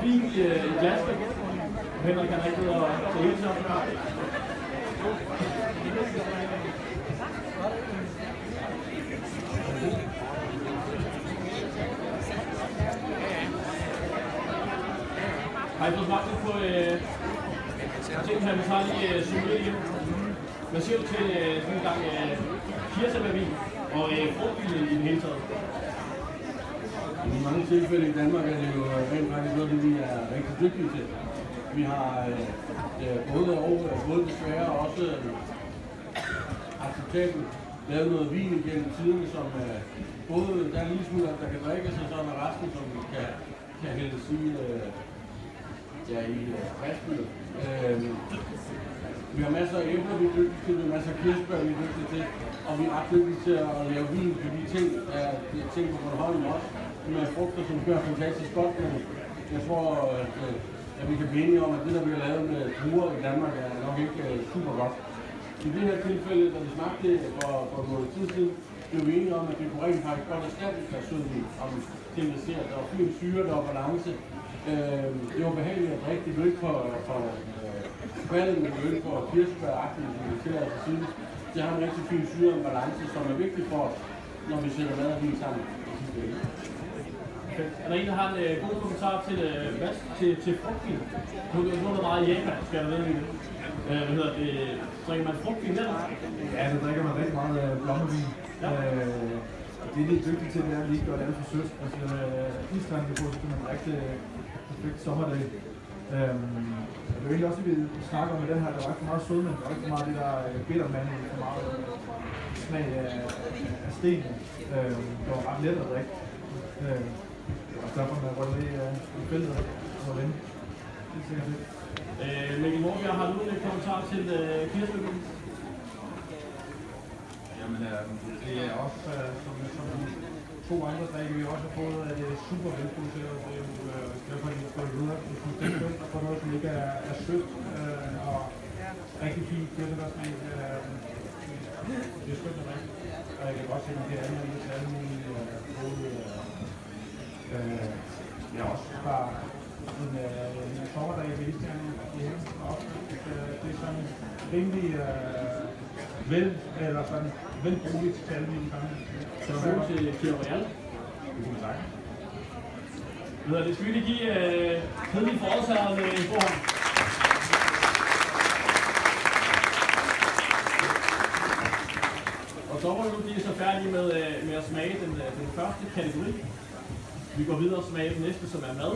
vin i glasket. Henrik kan ikke ud og se hele tiden. Har I fået smagt lidt på ting her, vi tager lige symboliet igen. Hvad siger du til sådan en gang kirsebærvin og frugtvin i det hele taget? I mange tilfælde i Danmark er det jo rent faktisk noget, vi er rigtig dygtige til. Vi har både desværre og også acceptabelt lavet noget vin igennem tiden, som både der er lige smule, der kan drikkes, og så er der resten, som kan hældes i flasken. Vi har masser af æbler, vi er dygtige til, vi har masser af kirsebær, vi er dygtige til, og vi er ret dygtige til at lave vin, for de ting på Bornholm også. Med frugter, som gør fantastisk godt, men jeg tror, at vi kan blive enige om, at det, der bliver lavet med druer i Danmark, er nok ikke super godt. I det her tilfælde, da vi smagte det for noget tid siden, blev vi enige om, at det kunne rigtig faktisk godt erstatte et glas sødvin, om tingene ser. Der var fin syre, der var balance. Det var behageligt at drikke. Det blev ikke for kvalget, men det blev ikke for kirsebæragtigt, som vi tillader til siden. Det har en rigtig fin syre og balance, som er vigtig for os, når vi sætter mad og vin sammen. Er der en, der har en god kommentar til frugtvin? Nu er der meget i Japan, skal jeg vide det. Drikker man frugtvin der? Ja, så drikker man rigtig meget blommevin. Ja. Det er lidt dygtigt til, det er, at vi ikke gør det alt for sødt. Altså, Island kan så kan man drikke det perfekt sommerdag. Det er egentlig også, at vi snakker om den her, der var ikke for meget sødme, der var ikke for meget det der bittermand, for meget smag af sten. Det var ret let at drikke. Og derfor man rødder i feltet og vende. Det er sikkert lidt. Mikkel Morbjerg, har du en kommentar til kirsebærvin? Jamen, det er også, som de to andre drikke, vi også har fået, at det er super velproduceret. Det er jo derfor, at vi skal videre. Det er fuldstændig skønt at få noget, som ikke er sødt og rigtig fint kirsebærsmag. Det er skønt at drikke. Og jeg kan godt se, at man kan anvende til alle mulige gode. Jeg har også bare en sommerdag i Vestjerne i Hækken også. Det er sådan rimelig velbrugeligt til alle mine kampe. Så er du til Kjell Royal. Tak. Det skal vi lige give kedelige forårsherrerne en forhånd. Og så må vi nu blive så færdige med at smage den første kategori. Vi går videre og smager den næste, som er mad.